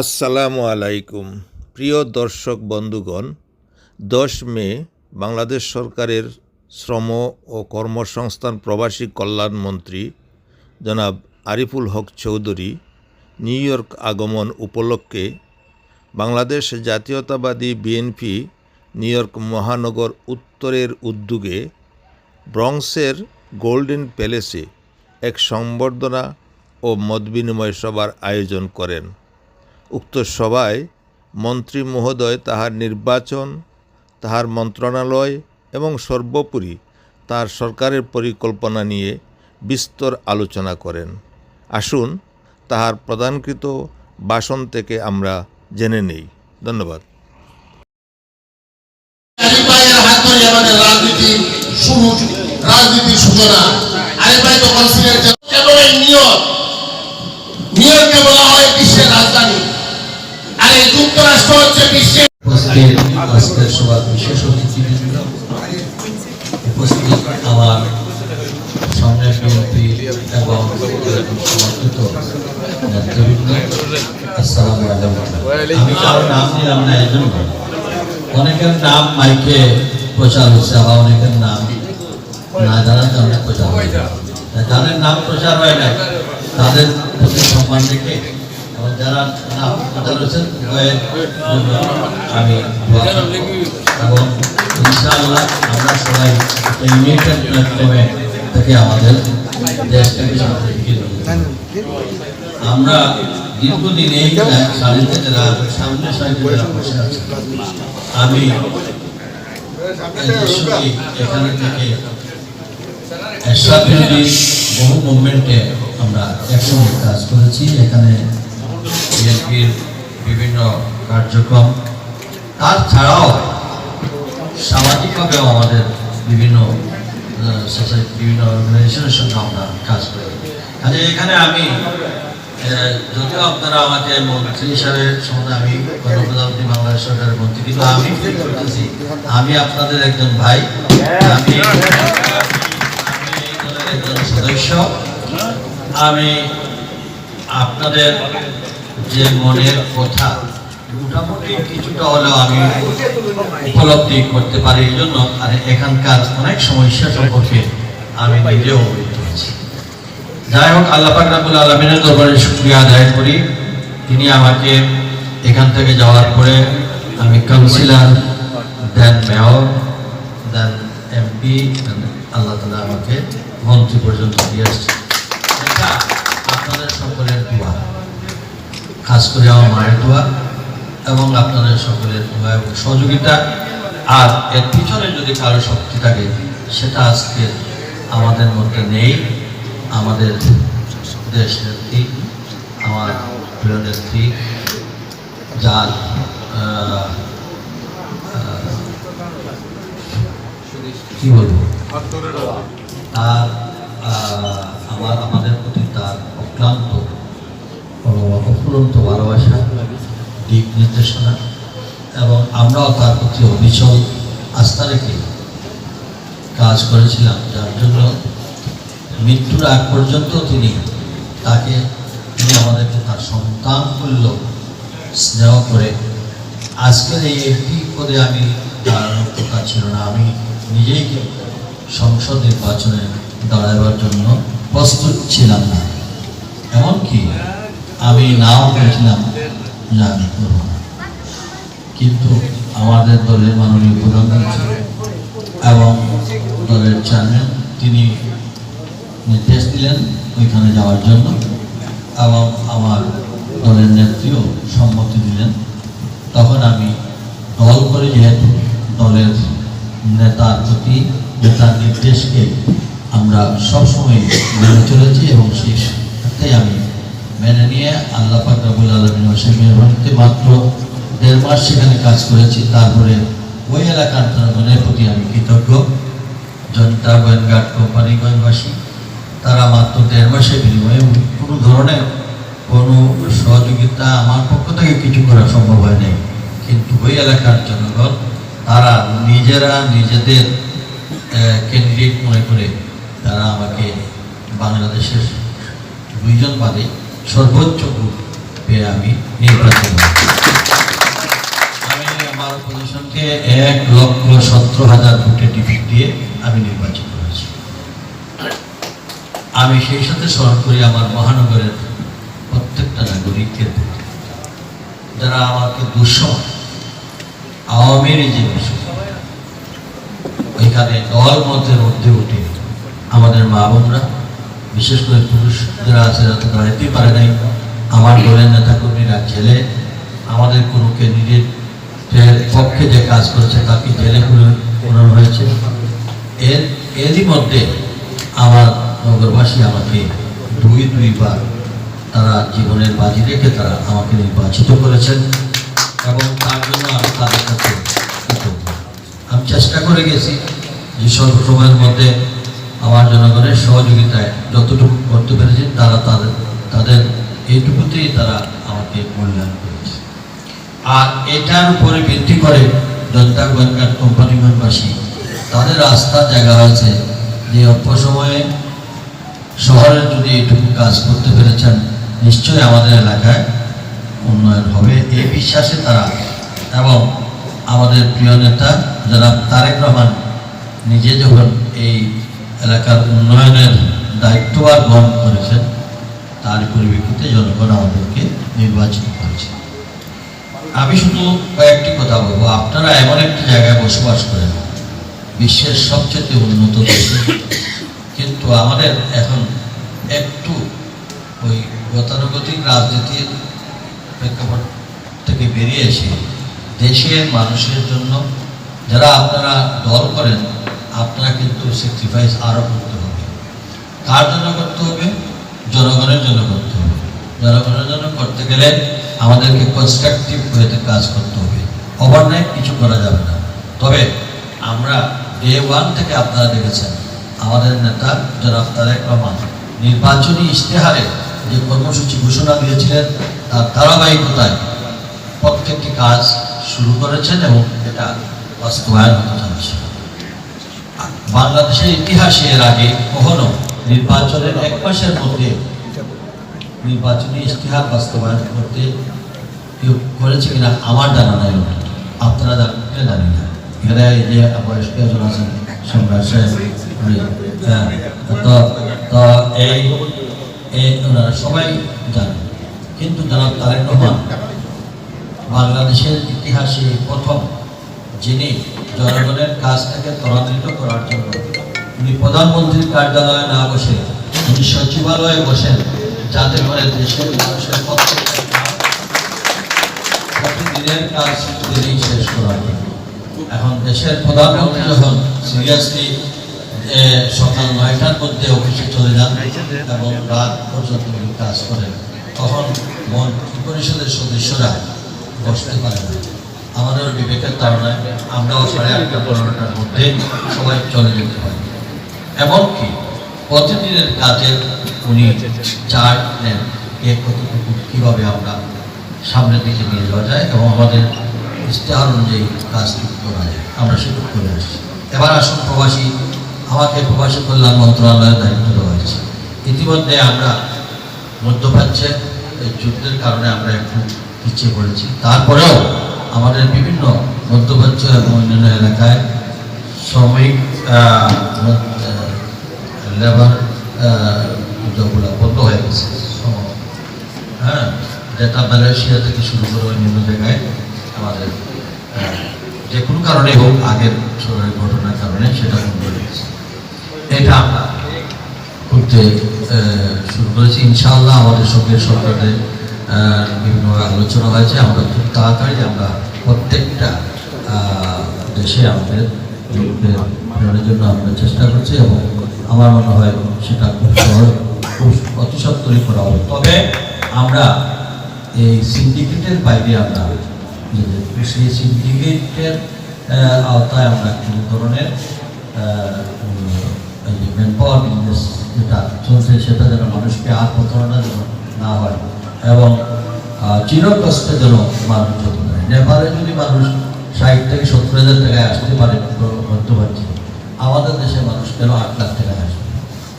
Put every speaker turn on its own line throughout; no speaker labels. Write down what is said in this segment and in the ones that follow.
আসসালামু আলাইকুম প্রিয় দর্শক বন্ধুগণ, 10 মে বাংলাদেশ সরকারের শ্রম ও কর্মসংস্থান প্রবাসী কল্যাণ মন্ত্রী জনাব আরিফুল হক চৌধুরী নিউ ইয়র্ক আগমন উপলক্ষে বাংলাদেশ জাতীয়তাবাদী বিএনপি নিউ ইয়র্ক মহানগর উত্তরের উদ্যোগে ব্রঙ্কসের গোল্ডেন প্যালেসে এক সংবর্ধনা ও মতবিনিময় সভার আয়োজন করেন। উক্ত সভায় মন্ত্রী মহোদয় তাহার নির্বাচন, তাহার মন্ত্রণালয় এবং সর্বোপরি তার সরকারের পরিকল্পনা নিয়ে বিস্তর আলোচনা করেন। আসুন তাহার প্রদানকৃত ভাষণ থেকে আমরা জেনে নেই। ধন্যবাদ।
রাজনীতির সূচনা কেবল এই নিউইয়র্ককে বলা হয় বিশ্বের রাজধানী, আর এই যুক্তরাষ্ট্র হচ্ছে বিশ্বের।
আজকের সভার বিশেষ অতিথিবৃন্দ, উপস্থিত আমার সামনে বিএনপি এবং সমর্থিত নেতৃবৃন্দ, আসসালামু আলাইকুম। আমি কারো নাম নিলাম না, এই জন্য অনেকের নাম মাইকে প্রচার হচ্ছে, আবার অনেকের নাম না জানার কারণে প্রচার হয়েছে। যাদের নাম প্রচার হয় না তাদের প্রতি সম্মান রেখে এবং যারা নাম প্রচার হচ্ছেন আমি এবং ইনশাআল্লাহ আমরা সবাই ইউনাইটেড প্ল্যাটফর্মে থেকে আমাদের দেশটাকে সামনে এগিয়ে নিয়ে আমরা দীর্ঘদিন এই সারিতে যারা সামনে যারা বসে আছে, আমি এখানে থেকে বহু মুভমেন্টে আমরা একসঙ্গে কাজ করেছি। এখানে বিএনপির বিভিন্ন কার্যক্রম, তার ছাড়াও সামাজিকভাবেও আমাদের বিভিন্ন সোসাইটি, বিভিন্ন অর্গানাইজেশনের সঙ্গে আমরা কাজ করি। কাজে এখানে আমি যদিও আপনারা আমাকে মন্ত্রী হিসাবে সম্বন্ধে আমি গণপ্রজাতন্ত্রী বাংলাদেশ সরকারের মন্ত্রী, কিন্তু আমি ফিল করতেছি আমি আপনাদের একজন ভাই, আমি একজন সদস্য। আমি আপনাদের যে মনের কথা মোটামুটি কিছুটা হলেও আমি উপলব্ধি করতে পারি, এই জন্য আর এখানকার অনেক সমস্যা সম্পর্কে আমি নিজেও অবহিত আছি। যাই হোক, আল্লাহ পাক রব্বুল আলামিনের দরবারে শুকরিয়া আদায় করি, তিনি আমাকে এখান থেকে যাওয়ার পরে আমি কাউন্সিলর, দেন মেয়র, দেন এমপি, আল্লাহ তাআলা আমাকে মন্ত্রী পর্যন্ত দিয়ে আসছে। এটা আপনাদের সকলের দোয়া, খাস করে আমার মায়ের দোয়া এবং আপনাদের সকলের দোয়া এবং সহযোগিতা। আর এর পিছনে যদি কারো শক্তি থাকে সেটা আজকে আমাদের মধ্যে নেই। আমাদের দেশ নেত্রী, আমার প্রিয় নেত্রী, যার কি বলবো, তার আমাদের প্রতি তার অক্লান্ত অফুরন্ত ভালোবাসা, দিক নির্দেশনা এবং আমরাও তার প্রতি অবিচল আস্থা রেখে কাজ করেছিলাম, যার জন্য মৃত্যুর আগ পর্যন্ত তিনি আমাদেরকে তার সন্তান তুল্য স্নেহ করে আজকের এই একটি পদে আমি দাঁড়ানোর কথা ছিল না। আমি নিজেই সংসদ নির্বাচনে দাঁড়াবার জন্য প্রস্তুত ছিলাম না, এমনকি আমি নাও বলেছিলাম যে আমি করব না, কিন্তু আমাদের দলের মাননীয় প্রধানমন্ত্রী এবং দলের চেয়ারম্যান তিনি নির্দেশ দিলেন ওইখানে যাওয়ার জন্য এবং আমার দলের নেত্রীও সম্মতি দিলেন। তখন আমি দল করে, যেহেতু দলের নেতার প্রতি নেতার নির্দেশকে আমরা সবসময় মেনে চলেছি এবং সেটাই আমি মেনে নিয়ে আল্লাহ পাক রব্বুল আলামিনের মেহরবানিতে মাত্র 1.5 মাস সেখানে কাজ করেছি। তারপরে ওই এলাকার জনগণের প্রতি আমি কৃতজ্ঞ। জনতা গোয়েনঘাট কোম্পানিগঞ্জবাসী তারা মাত্র 1.5 মাসের বিনিময়ে কোনো ধরনের কোনো সহযোগিতা আমার পক্ষ থেকে কিছু করা সম্ভব হয় নাই, কিন্তু ওই এলাকার জনগণ তারা নিজেরা নিজেদের কেন্দ্রিক মনে করে তারা আমাকে বাংলাদেশের 2 জন বাদে সর্বোচ্চ পেয়ে আমি নির্বাচিত হই। আমি আমার পজিশনকে 1,17,000 ভোটে ডিফিট দিয়ে আমি নির্বাচিত হয়েছি। আমি সেই সাথে স্মরণ করি আমার মহানগরের প্রত্যেকটা নাগরিকের প্রতি, যারা আমাকে দুঃসময় আওয়ামীর যে বিষয় ওইখানে দল মতের মধ্যে উঠে আমাদের মা বোনরা, বিশেষ করে পুরুষ যারা আছে যারা তো দাঁড়াতেই পারে নাই, আমার দলের নেতাকর্মীরা জেলে, আমাদের কোনো ক্যান্ডিডেট পক্ষে যে কাজ করেছে তাকে জেলে পুরানো হয়েছে। এরই মধ্যে আমার নগরবাসী আমাকে দুইবার তারা জীবনের বাজি রেখে তারা আমাকে নির্বাচিত করেছেন এবং তার জন্য আমি তাদের কাছে কৃতজ্ঞ। আমি চেষ্টা করে গেছি যে স্বল্প সময়ের মধ্যে আমার জনগণের সহযোগিতায় যতটুকু করতে পেরেছি তারা তাদের এইটুকুতেই তারা আমাকে মূল্যায়ন করেছে। আর এটার উপরে ভিত্তি করে জনতা গোয়েন্দা কোম্পানিগঞ্জবাসী তাদের আস্থার জায়গা হয়েছে যে অল্প সময়ে শহরের যদি এইটুকু কাজ করতে পেরেছেন নিশ্চয়ই আমাদের এলাকায় উন্নয়ন হবে, এই বিশ্বাসে তারা এবং আমাদের প্রিয় নেতা জনাব তারেক রহমান নিজে যখন এই এলাকার উন্নয়নের দায়িত্বভার গ্রহণ করেছেন তার পরিপ্রেক্ষিতে জনগণ আমাদেরকে নির্বাচিত করেছে। আমি শুধু কয়েকটি কথা বলবো, আপনারা এমন একটি জায়গায় বসবাস করেন বিশ্বের সবচেয়ে উন্নত দেশে, কিন্তু আমাদের এখন একটু ওই গতানুগতিক রাজনীতির প্রেক্ষাপট থেকে বেরিয়ে এসে দেশের মানুষের জন্য যারা আপনারা দল করেন আপনারা কিন্তু স্যাক্রিফাইস আরও করতে হবে। কার জন্য করতে হবে? জনগণের জন্য করতে হবে। জনগণের জন্য করতে গেলে আমাদেরকে কনস্ট্রাকটিভ ওয়েতে কাজ করতে হবে, ওভারনাইট কিছু করা যাবে না। তবে আমরা ডে 1 থেকে আপনারা দেখেছেন আমাদের নেতা জনাব তারেক রহমান নির্বাচনী ইশতেহারে যে কর্মসূচি ঘোষণা দিয়েছিলেন তার ধারাবাহিকতায় প্রত্যেকটি কাজ শুরু করেছেন এবং এটা বাস্তবায়ন হতে চলেছে। বাংলাদেশের ইতিহাসে এর আগে কখনো নির্বাচনের 1 মাসের মধ্যে নির্বাচনী ইশতেহার বাস্তবায়ন করতে কেউ করেছে কিনা আমার জানা নাই, আপনারা জানেন জানি না। এখানে এই যে বয়স্ক একজন আছেন সম্রাট সাহেব, তো এই ওনারা সবাই জানেন, কিন্তু জনাব তারেক রহমান বাংলাদেশের ইতিহাসে প্রথম যিনি জনগণের কাজটাকে ত্বরান্বিত করার জন্য উনি প্রধানমন্ত্রীর কার্যালয়ে না বসে উনি সচিবালয়ে বসেন, যাতে করে দেশের মানুষের প্রতিদিনের কাজ তিনি শেষ করার। এখন দেশের প্রধানমন্ত্রী যখন সিরিয়াসলি সকাল 9টার মধ্যে অফিসে চলে যান এবং রাত পর্যন্ত কাজ করেন, তখন মন্ত্রী পরিষদের সদস্যরা বসতে পারে না। আমাদের বিবেকের তাড়নায় আমরাও 8:30-9টার মধ্যে সবাই চলে যেতে পারি। এমনকি প্রতিদিনের কাজের উনি চার্ট নেন কে কতটুকু কীভাবে আমরা সামনের দিকে নিয়ে যাওয়া যায় এবং আমাদের ইশতেহার অনুযায়ী কাজটুকু করা যায়, আমরা সেটুকু করে আসছি। এবার আসুন প্রবাসী, আমাকে প্রবাসী কল্যাণ মন্ত্রণালয়ের দায়িত্ব দেওয়া হয়েছে। ইতিমধ্যে আমরা মধ্যপ্রাচ্যের এই যুদ্ধের কারণে আমরা একটু পিছিয়ে পড়েছি, তারপরেও আমাদের বিভিন্ন মধ্যপ্রাচ্য এবং অন্যান্য এলাকায় শ্রমিক লেবার উদ্যোগগুলো বন্ধ হয়ে গেছে। হ্যাঁ, যেটা মালয়েশিয়া থেকে শুরু করে অন্যান্য জায়গায় আমাদের যে কোনো কারণে হোক, আগের ঘটনার কারণে সেটা বন্ধ হয়ে গেছে। এটা আমরা করতে শুরু করেছি। ইনশাআল্লাহ আমাদের সঙ্গে সরকারের বিভিন্ন আলোচনা হয়েছে, আমরা খুব তাড়াতাড়ি আমরা প্রত্যেকটা দেশে আমাদের লোকদের জন্য আমরা চেষ্টা করছি এবং আমার মনে হয় সেটা খুব সহজ, খুব অতি সত্তরই করা হবে। তবে আমরা এই সিন্ডিকেটের বাইরে আমরা সেই সিন্ডিকেটের আওতায় আমরা কোনো ধরনের ম্যান পাওয়ার বিজনেস যেটা চলছে সেটা যেন মানুষকে আর প্রতারণা যেন না হয় এবং চিরকষ্টে যেন মানুষ যত নেয়। নেপালে যদি মানুষ 60 থেকে 70,000 টাকায় আসতে পারে মধ্যপ্রাচ্যে, আমাদের দেশের মানুষ কেন 8 লাখ টাকায় আসবে?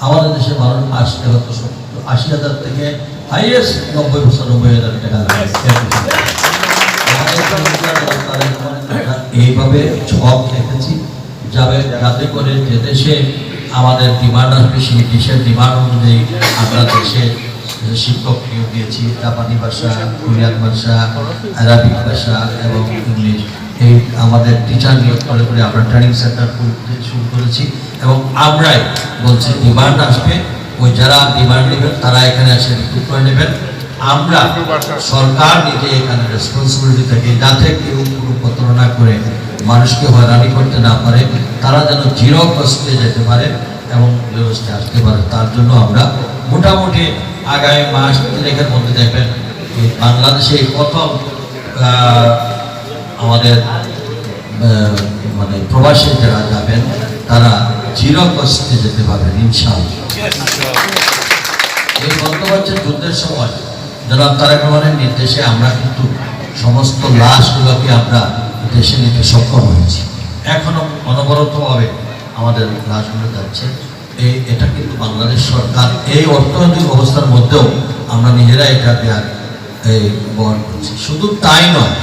আমাদের দেশের মানুষ আসতে হতো 80,000 থেকে হাইয়েস্ট 90,000 টাকা এইভাবে ছক রেখেছি যাতে করে যে দেশে আমাদের ডিমান্ড আসবে সেই দেশের ডিমান্ড অনুযায়ী আমরা দেশে শিক্ষক নিয়োগ দিয়েছি, জাপানি ভাষা, কোরিয়ান ভাষা, আরবিক ভাষা এবং ইংলিশ। এই আমাদের টিচার নিয়োগ করে করে আমরা ট্রেনিং সেন্টার শুরু করেছি এবং আমরাই বলছি ডিমান্ড আসবে, ওই যারা ডিমান্ড নেবেন তারা এখানে এসে রিক্রুট করে নেবেন। আমরা সরকার নিজে এখানে রেসপন্সিবিলিটি থাকে যাতে কেউ কোনো প্রতারণা করে মানুষকে হয়রানি করতে না পারে, তারা যেন জিরো কস্টে যেতে পারে এবং ব্যবস্থায় আসতে পারে। তার জন্য আমরা মোটামুটি আগামী মাস 3 মধ্যে দেখবেন বাংলাদেশে প্রথম আমাদের মানে প্রবাসী যারা যাবেন তারা জিরো কস্টে যেতে পারবেন ইনশাআল্লাহ। এই বর্তমানে যুদ্ধের সময় জনাব তারেক রহমানের নির্দেশে আমরা কিন্তু সমস্ত লাশগুলোকে আমরা দেশে নিতে সক্ষম হয়েছি। এখনো অনবরতভাবে আমাদের লাশগুলো যাচ্ছে। এটা কিন্তু বাংলাদেশ সরকার এই অর্থনৈতিক অবস্থার মধ্যেও আমরা নিজেরা এটা বহন করছি। শুধু তাই নয়,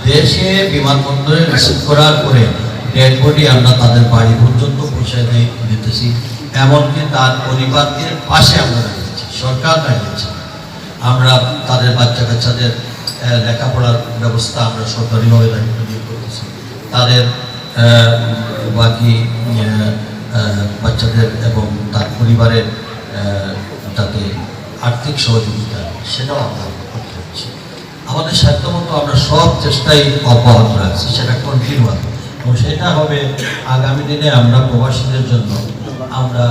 দেশে বিমানবন্দরে রিসিভ করার পরে ডেড বডি আমরা তাদের বাড়ি পর্যন্ত পৌঁছে দিতেছি, এমনকি তার পরিবারদের পাশে আমরা দাঁড়িয়েছি, সরকার দাঁড়িয়েছে। আমরা তাদের বাচ্চা কাচ্চাদের লেখাপড়ার ব্যবস্থা আমরা সরকারিভাবে দায়িত্ব দিয়ে করতেছি, তাদের বাকি বাচ্চাদের এবং তার পরিবারের যাতে আর্থিক সহযোগিতা সেটাও আমরা করতে হচ্ছে। আমাদের সাধ্যমতো আমরা সব চেষ্টাই অব্যাহত রাখছি, সেটা কন্টিনিউ হবে এবং সেটা হবে আগামী দিনে আমরা প্রবাসীদের জন্য আমরা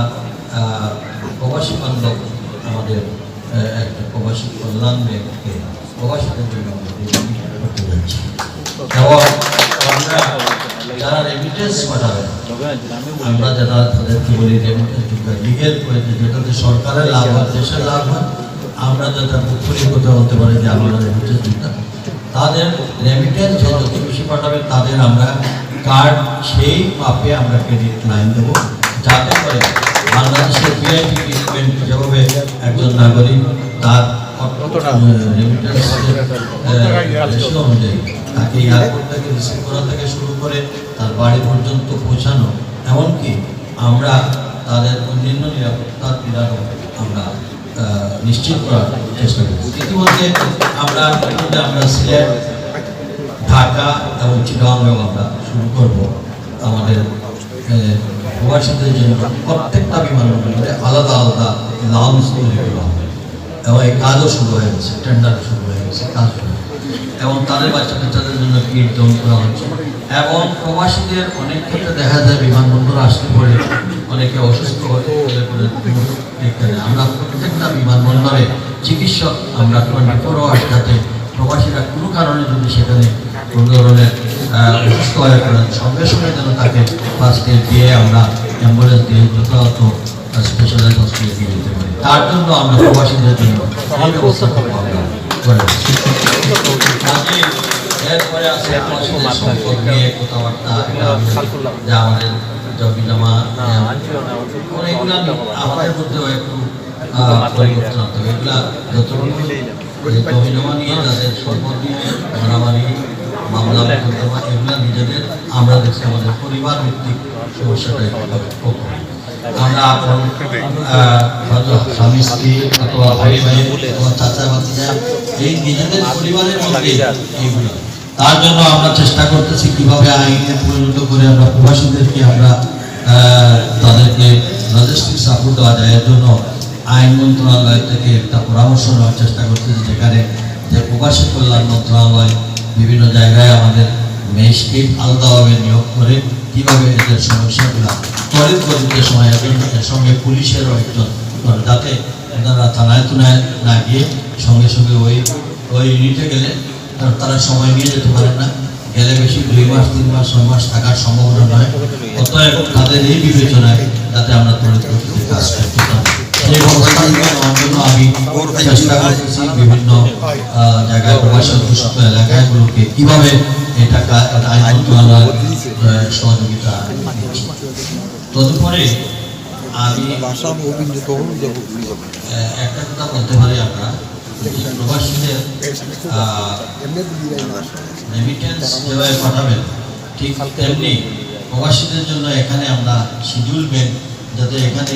প্রবাসী বান্ধব আমাদের একটা প্রবাসী কল্যাণ ব্যাংককে প্রবাসীদের জন্য করতে যাচ্ছি এবং আমরা যারা রেমিটেন্স পাঠাবে আমরা যারা তাদেরকে বলি রেমিটেন্স লিগেল করেছে যেটাতে সরকারের লাভ হয়, দেশের লাভ হয়, আমরা যাতে পুকুরি কথা বলতে পারি যে আমরা রেমিটেন্স দিতাম, তাদের রেমিটেন্স যত বেশি পাঠাবে তাদের আমরা কার্ড সেই মাপে আমরা ক্রেডিট লাইন দেবো, যাতে করে বাংলাদেশের ভিআইপি ট্রিটমেন্ট যেভাবে একজন নাগরিক তার রেমিটেন্স অনুযায়ী তাকে এয়ারপোর্ট থেকে রিসিভ করা থেকে শুরু করে তার বাড়ি পর্যন্ত পৌঁছানো, এমনকি আমরা তাদের অন্যান্য নিরাপত্তার বিধানও আমরা নিশ্চিত করার চেষ্টা করছি। ইতিমধ্যে আমরা সিলেট, ঢাকা এবং চিটাগাংয়েও আমরা শুরু করব আমাদের প্রবাসীদের জন্য প্রত্যেকটা বিমানবন্দরে আলাদা আলাদা লাউঞ্জ তৈরি করা হবে এবং এই কাজও শুরু হয়ে গেছে, টেন্ডার শুরু হয়ে গেছে, কাজ এবং তাদের বাচ্চা কাচ্চাদের জন্য কিট দান করা হচ্ছে। এবং প্রবাসীদের অনেক ক্ষেত্রে দেখা যায় বিমানবন্দর আসতে পরে অনেকে অসুস্থ হতে আমরা প্রত্যেকটা বিমানবন্দরে চিকিৎসক আমরা 24 আওয়ার্স যাতে প্রবাসীরা কোনো কারণে যদি সেখানে কোনো ধরনের অসুস্থ হয়ে পড়েন সঙ্গে সঙ্গে যেন তাকে ফার্স্ট এড দিয়ে আমরা অ্যাম্বুলেন্স দিয়ে যথাযথ স্পেশালাইজ হসপিটালে দিয়ে দিতে পারি। তার জন্য আমরা প্রবাসীদের জন্য এই ব্যবস্থা করবো আমরা করে এরপরে আছে প্রবাসীদের সম্পদ নিয়ে কথাবার্তা, যে আমাদের জমি জমা এগুলা আমাদের মধ্যেও একটু পরিবর্তন আনতে হবে। এগুলা যতটুকু জমি জমা নিয়ে তাদের সম্পদ নিয়ে মারামারি মামলা মোকদ্দমা এগুলা নিজেদের আমরা দেখছি আমাদের পরিবার ভিত্তিক সমস্যাটাই আমরা স্বামী স্ত্রী অথবা ভাই ভাই অথবা চাচা ভাতিজা এই নিজেদের পরিবারের মধ্যে এইগুলো, তার জন্য আমরা চেষ্টা করতেছি কিভাবে আইনে পরিণত করে আমরা প্রবাসীদেরকে আমরা তাদেরকে লজিস্টিক সাপোর্ট দেওয়া যায়। এর জন্য আইন মন্ত্রণালয় থেকে একটা পরামর্শ নেওয়ার চেষ্টা করতেছি, যেখানে যে প্রবাসী কল্যাণ মন্ত্রণালয় বিভিন্ন জায়গায় আমাদের ম্যাজিস্ট্রেট আলাদাভাবে নিয়োগ করে কীভাবে এদের সমস্যাগুলো ত্বরিত গতিতে সময় এর সঙ্গে পুলিশেরও একজন যাতে তারা থানায় তুনায় না গিয়ে সঙ্গে সঙ্গে ওই ইউনিটে গেলে তারা সময় নিয়ে যেতে পারে না, গেলে বেশি 2 মাস 3 মাস 6 মাস থাকার সম্ভাবনা নয়। অতএব তাদের এই বিবেচনায় যাতে আমরা ত্বরিত গতিতে কাজ করতে পারি সেই ব্যবস্থা নেওয়ার জন্য আমি চেষ্টা করতেছি বিভিন্ন জায়গায় প্রবাসী অধ্যুষিত এলাকাগুলোকে কীভাবে এটা আইন মন্ত্রণালয় সহযোগিতা দিচ্ছি। তদুপরি আমি একটা কথা বলতে পারি, আমরা প্রবাসীদের রেমিটেন্স যেভাবে পাঠাবেন ঠিক তেমনি প্রবাসীদের জন্য এখানে আমরা শিডিউল ব্যাংক, যাতে এখানে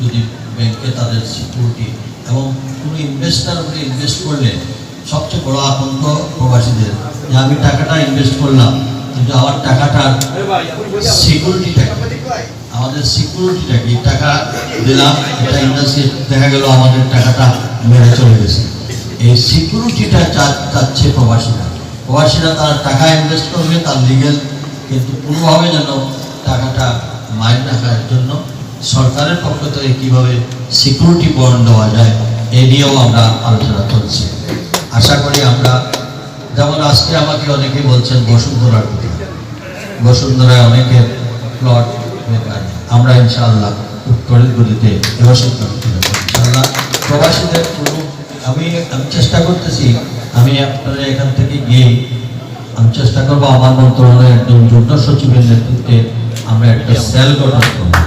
যদি ব্যাংকে তাদের সিকিউরিটি এবং কোনো ইনভেস্টার উপরে ইনভেস্ট করলে সবচেয়ে বড় আতঙ্ক প্রবাসীদের, যে আমি টাকাটা ইনভেস্ট করলাম কিন্তু আমার টাকাটার সিকিউরিটিটা, আমাদের সিকিউরিটিটা কি, টাকা দিলাম এটা ইন্ডাস্ট্রি, দেখা গেল আমাদের টাকাটা মেরে চলে গেছে। এই সিকিউরিটিটা চাচ্ছে প্রবাসীরা তার টাকা ইনভেস্ট করবে তার লিগেল, কিন্তু কোনোভাবে যেন টাকাটা মাইর না খাওয়ার জন্য সরকারের পক্ষ থেকে কীভাবে সিকিউরিটি বন্ড দেওয়া যায় এই নিয়েও আমরা আলোচনা করছি। আশা করি আমরা, যেমন আজকে আমাকে অনেকে বলছেন বসুন্ধরার কথা, বসুন্ধরায় অনেকের প্লট বেকার, আমরা ইনশাআল্লাহ উত্তরের গতিতে এবার সিদ্ধান্ত নেব ইনশাআল্লাহ। প্রবাসীদের কোনো আমি চেষ্টা করতেছি, আমি আপনারা এখান থেকে গিয়ে আমি চেষ্টা করবো আমার মন্ত্রণালয়ের একজন যুগ্ম সচিবের নেতৃত্বে আমরা একটা সেল গঠন করবো,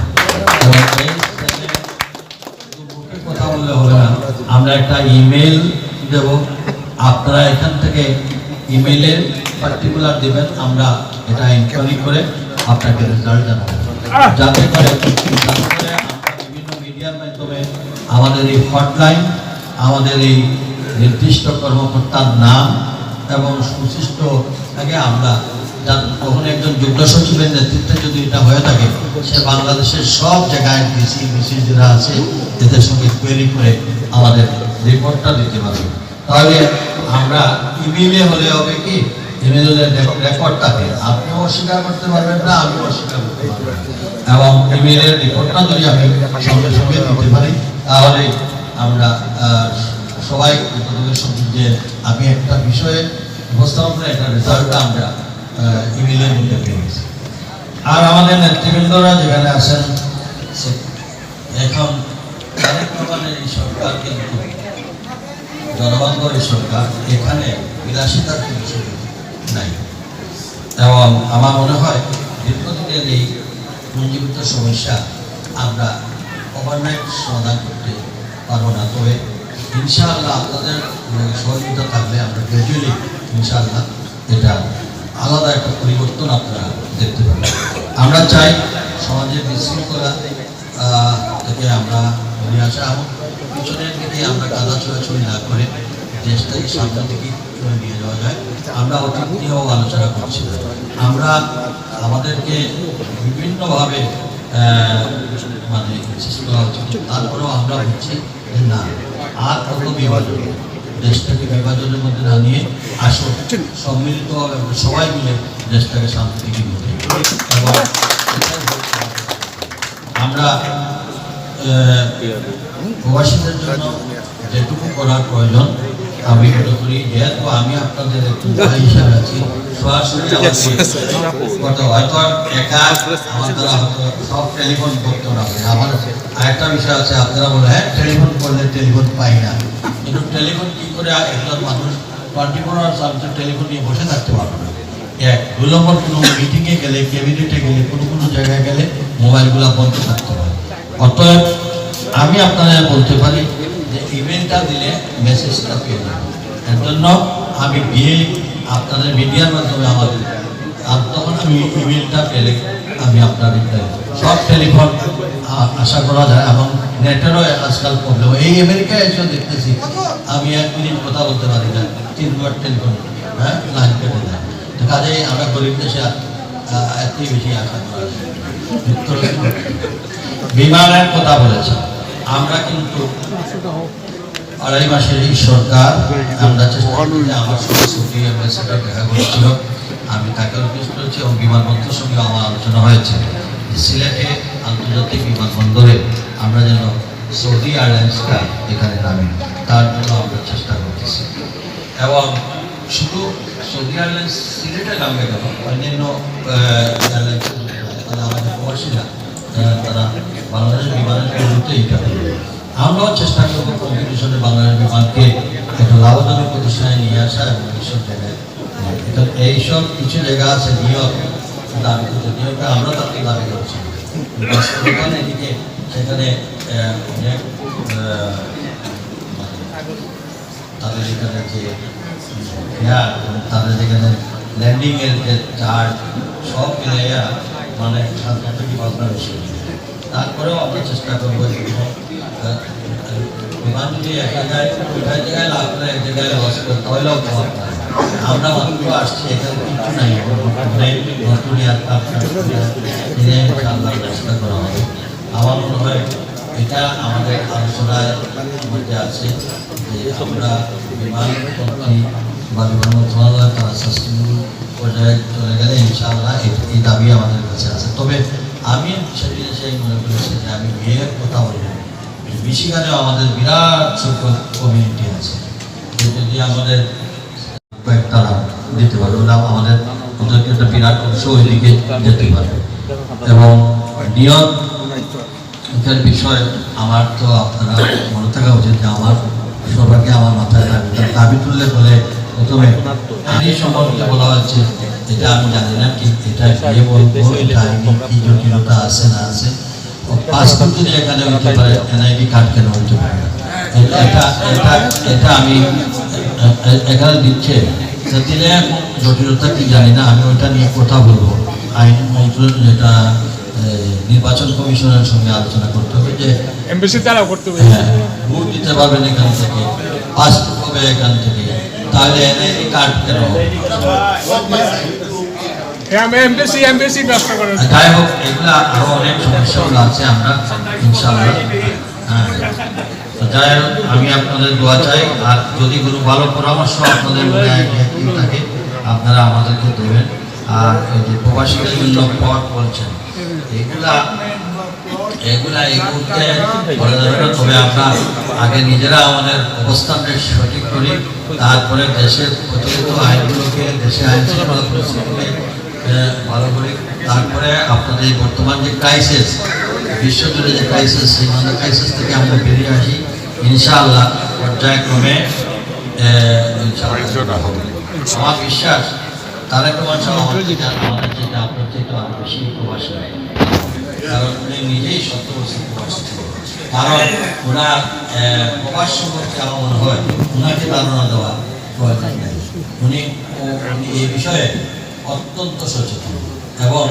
এবং এই মুখে কথা বললে হবে না, আমরা একটা ইমেল দেব, আপনারা এখান থেকে ইমেইলের পার্টিকুলার দেবেন, আমরা এটা ইনকোয়ারি করে আপনাকে রেজাল্ট জানাবো, যাতে করে আমরা বিভিন্ন মিডিয়ার মাধ্যমে আমাদের এই হটলাইন, আমাদের এই নির্দিষ্ট কর্মকর্তার নাম এবং সুশিষ্ট থাকে, আমরা তখন একজন যুগ্ম সচিবের নেতৃত্বে যদি এটা হয়ে থাকে, সে বাংলাদেশের সব জায়গায় ডিসি মিসি যারা আছে এদের সঙ্গে কোয়েরি করে আমাদের রিপোর্টটা দিতে পারবে। তাহলে আমরা ইমেইলে হলে হবে কি, ইমেইলের রেকর্ড থাকে, আপনিও অস্বীকার করতে পারবেন না, আমিও অস্বীকার করতে পারবো না, এবং ইমেইলের রিপোর্টটা যদি আমি সঙ্গে সঙ্গে দিতে পারি, তাহলে আমরা সবাই যে আমি একটা বিষয়ে উপস্থাপন করে একটা রেজাল্টটা আমরা ইমেইলের মধ্যে পেয়ে গেছি। আর আমাদের নেতৃবৃন্দরা যেখানে আছেন, এখন এই সরকার কিন্তু জনবান্ধবের সরকার, এখানে বিলাসিতার কিছু নাই, এবং আমার মনে হয় দীর্ঘদিনের এই পুঞ্জীভূত সমস্যা আমরা ওভারনাইট সমাধান করতে পারবো না, তবে ইনশাআল্লাহ আপনাদের সহযোগিতা থাকলে আমরা গ্র্যাজুয়ালি ইনশাআল্লাহ এটা আলাদা একটা পরিবর্তন আপনারা দেখতে পাবেন। আমরা চাই সমাজের বিশৃঙ্খলা থেকে আমরা বেরিয়ে আসা, এবং পিছনের দিকে আমরা কাদা ছোড়াছুড়ি না করে দেশটাকে সামনের দিকে করে নিয়ে যাওয়া যায়। আমরা অতীত নিয়েও আলোচনা করছি, আমরা আমাদেরকে বিভিন্নভাবে মানে চেষ্টা করা উচিত, তারপরেও আমরা বলছি যে না, আর কত বিভাজন, দেশটাকে বিভাজনের মধ্যে না নিয়ে আসো, সম্মিলিতভাবে আমরা সবাই মিলে দেশটাকে শান্তির দিকে নিয়ে যাই। এবং আমরা প্রবাসীদের জন্য যেটুকু করার প্রয়োজন আমি মনে করি, যেহেতু আমি আপনাদের একটু ভাই হিসাবে আছি, সরাসরি হয়তো একা আমার দ্বারা হয়তো সব টেলিফোন করতে হবে। আমার আরেকটা বিষয় আছে, আপনারা বলে হ্যাঁ টেলিফোন করলে টেলিফোন পাই না, কিন্তু টেলিফোন কি করে একজন মানুষ 24 আওয়ার্স টেলিফোন নিয়ে বসে থাকতে পারবে না। এক, 2 নম্বর, কোনো মিটিংয়ে গেলে, ক্যাবিনেটে গেলে, কোনো জায়গায় গেলে মোবাইলগুলো বন্ধ থাকতে পারে। অতএব আমি আপনাদের বলতে পারি যে ইমেলটা দিলে মেসেজটা পেয়ে যাবে, এর জন্য আমি গিয়ে আপনাদের মিডিয়ার মাধ্যমে আমাদের তখন আমি ইমেলটা পেলে আমি আপনাদের সব টেলিফোন আশা করা যায়, এবং নেটেরও আজকাল প্রবলেম। এই আমেরিকায় এসে দেখতেছি আমি 1 মিনিট কথা বলতে পারি না, 3 বার টেলিফোন লাইন কেটে যায়। কাজেই আমরা গরিব দেশে এতই বেশি আশা করা যায়। বিমানের কথা বলেছে, আমরা কিন্তু 2.5 মাসের এই সরকার, আমরা চেষ্টা করি, আমার সঙ্গে সৌদি অ্যাম্বাসেডর দেখা করেছিল, আমি তাকে রিকোয়েস্ট করেছি এবং বিমানবন্দরের সঙ্গে আমার আলোচনা হয়েছে সিলেটে আন্তর্জাতিক বিমানবন্দরে আমরা যেন সৌদি এয়ারলাইন্সটা এখানে নামি, তার জন্য আমরা চেষ্টা করতেছি। এবং শুধু সৌদি এয়ারলাইন্স সিলেটে নামবে কেন, অন্যান্য এয়ারলাইন্স আমাদের প্রবাসীরা তারা বাংলাদেশের বিমানের বিরুদ্ধে এটা করবে। আমরাও চেষ্টা করবো কম্পিটিশনে বাংলাদেশ বিমানকে একটা লাভজনক প্রতিষ্ঠানে নিয়ে আসা, এবং এইসব জায়গায় এইসব কিছু জায়গা আছে নিয়োগ দাবি করছে, নিয়োগটা আমরা তাকে দাবি করছি, এদিকে সেখানে অনেক তাদের এখানে যে ফেয়ার এবং তাদের যেখানে ল্যান্ডিংয়ের যে চার্জ সব মিলাইয়া মানে 7 থেকে 10 বেশি। তারপরেও আমরা চেষ্টা করবো বিমান যদি এক জায়গায় লাভ করে এক জায়গায় লস করে তাহলেও খাওয়া আমরা মাত্র আসছি, এখানে কিছু নাই, নতুন চেষ্টা করা হবে। আমার মনে হয় এটা আমাদের আলোচনার মধ্যে আছে যে আমরা বিমানমন্ত্রী বা বিমান মন্ত্রণালয় তারা সাস্টেনেবল পর্যায়ে চলে গেলে ইনশাআল্লাহ এই দাবি আমাদের কাছে আছে। তবে আমি সেই মনে করেছি যে আমি মেয়ের কথা বলবো, মিশিগানেও আমাদের বিরাট সংখ্যক কমিউনিটি আছে, যদি আমাদের তারা দিতে পারবে, আমাদের ওদেরকে একটা বিরাট অংশ ওইদিকে যেতে পারবে। এবং নিয়তের বিষয় আমার তো আপনারা মনে থাকা উচিত যে আমার সবাইকে আমার মাথায় দাবি তুললে বলে প্রথমে এই সম্পর্কে বলা হচ্ছে এটা আমি জানি না ঠিক এটা গিয়ে বলবো, এটা কি জটিলতা আছে না আছে, পাসপোর্ট যদি এখানে হইতে পারে এনআইডি কার্ড কেন হইতে পারে এটা আমি এখানে দিচ্ছে দিলে জটিলতা কি জানি না, আমি ওইটা নিয়ে কথা বলবো। আইন মন্ত্রণ যেটা নির্বাচন কমিশনের সঙ্গে আলোচনা করতে হবে যে
এমবেসি তারাও করতে হবে,
ভোট দিতে পারবেন এখান থেকে, পাসপোর্ট হবে এখান থেকে, তাহলে এনআইডি কার্ড কেন হবে?
এমবেসি নষ্ট করে।
যাই হোক, এগুলা আরো অনেক সমস্যাগুলো আছে, আমরা ইনশাআল্লাহ যাই হোক আমি আপনাদের দোয়া চাই। আর যদি কোনো ভালো পরামর্শ আপনাদের মনে থাকে আপনারা আমাদেরকে দেবেন। আর এই যে প্রবাসীদের জন্য পথ বলছেন এগুলা এই মুহূর্তে বলা যাবে না, তবে আমরা আগে নিজেরা আমাদের অবস্থানটা সঠিক করি, তারপরে দেশের প্রচলিত আইনগুলোকে, দেশে আইন শৃঙ্খলা পরিস্থিতিকে ভালো করি, তারপরে আপনাদের বর্তমান যে ক্রাইসিস, বিশ্বজুড়ে যে ক্রাইসিস, সেই ক্রাইসিস থেকে আমরা বেরিয়ে আসি ইনশাআল্লাহ পর্যায়ক্রমে। আমার বিশ্বাস তারা আমাদের যেটা আপনার থেকে আরো বেশি প্রবাসী, কারণ উনি নিজেই 70 বছর প্রবাসী ছিল। কারণ ওনার প্রবাস সম্পর্কে আমার মনে হয় ওনাকে ধারণা দেওয়া প্রয়োজন নেই। উনি এই বিষয়ে অত্যন্ত সচেতন, এবং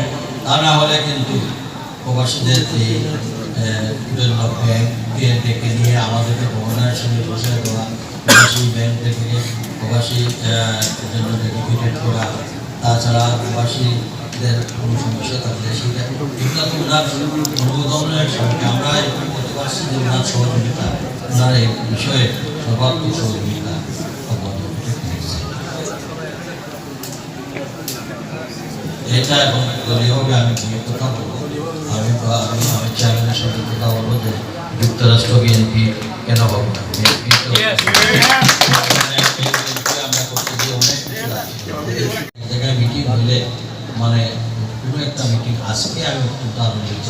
তা না হলে কিন্তু প্রবাসীদের এই ব্যাংকে ডেকে নিয়ে আমাদেরকে গভর্নরের সঙ্গে বসে দেওয়া, প্রবাসী ব্যাংক থেকে প্রবাসী জন্য ডেডিকেটেড করা, তাছাড়া প্রবাসীদের কোনো সমস্যা থাকলে সেটা এগুলো তো ওনার অনুমোদনের সঙ্গে আমরা বলতে পারছি যে ওনার সহযোগিতা, ওনার এই বিষয়ে সর্বাত্মক সহযোগিতা এটা। এবং দলীয়ভাবে আমি নিয়ে কথা বলবো, আমি চেয়ারম্যানের সঙ্গে কথা বলবো যে যুক্তরাষ্ট্র বিএনপি কেন হবে না, বিএনপি আমরা করতে গিয়ে অনেক জায়গায় মিটিং হইলে মানে কোনো একটা মিটিং, আজকে আমি অত্যন্ত আনন্দিত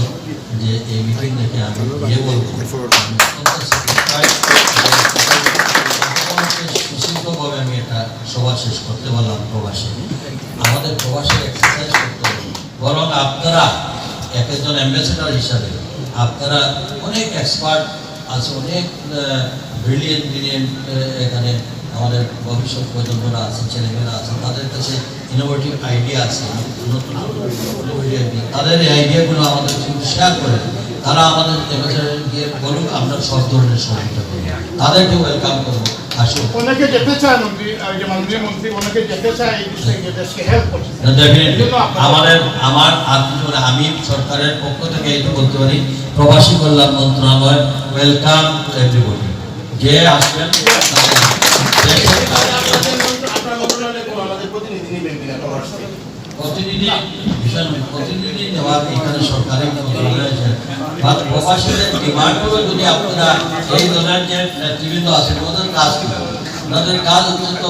যে এই মিটিং দেখে আমি গিয়ে বলবো সুশৃঙ্খলভাবে আমি এটা সভা শেষ করতে পারলাম। প্রবাসী আমাদের প্রবাসী এক্সারসাইজ করতে হবে, বরং আপনারা এক একজন অ্যাম্বাসেডার হিসাবে আপনারা অনেক এক্সপার্ট আছে, অনেক ব্রিলিয়েন্ট এখানে আমাদের ভবিষ্যৎ প্রজন্মরা আছে, ছেলেমেয়েরা আছে, তাদের কাছে ইনোভেটিভ আইডিয়া আছে, নতুন তাদের এই আইডিয়াগুলো আমাদের শেয়ার করে তারা আমাদের গিয়ে বলুক, আমরা সব ধরনের সহযোগিতা করি, তাদেরকে ওয়েলকাম করবো। আসুন,
অনেকে যেতে চায় মন্ত্রী অনেকে যেতে চায়,
আমি সরকারের পক্ষ থেকে এটা বলতে পারি, প্রবাসী কল্যাণ মন্ত্রণালয় ওয়েলকাম এভরিবডি, যে আসবেন প্রতিনিধি নেওয়ার এখানে সরকারি প্রবাসীদের ডিমান্ডগুলো যদি আপনারা এই ধরনের যে নেতৃবৃন্দ আছে ওদের কাজ করেন, ওনাদের কাজ অত্যন্ত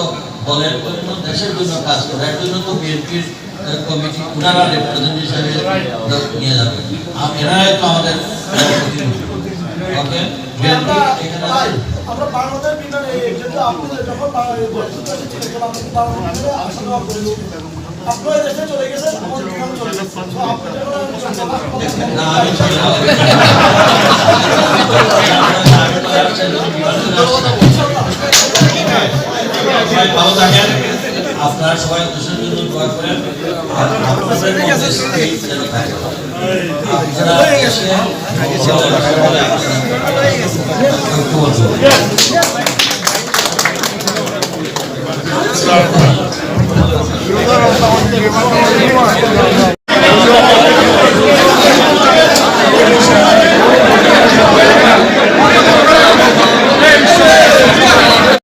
দলের জন্য, দেশের জন্য কাজ করে, এর জন্য তো বিএনপির কমিটি ওনারা রিপ্রেজেন্ট হিসেবে নিয়ে যাবে, এরাই তো আমাদের প্রতিনিধি। ওকে, বিএনপি এখানে
আমরা বাংলাদেশ বিধানে যেটা আপনাদের যখন আপনারা দেশে চলে গেছেন, আমাদের চলে গেছে,
আমি সবাই ভালো থাকেন, আপনারা সবাই দেশের জন্য দোয়া করেন, আর আপনাদের মধ্যে স্থির যেন থাকে। আপনারা এসে ভালো থাকবেন।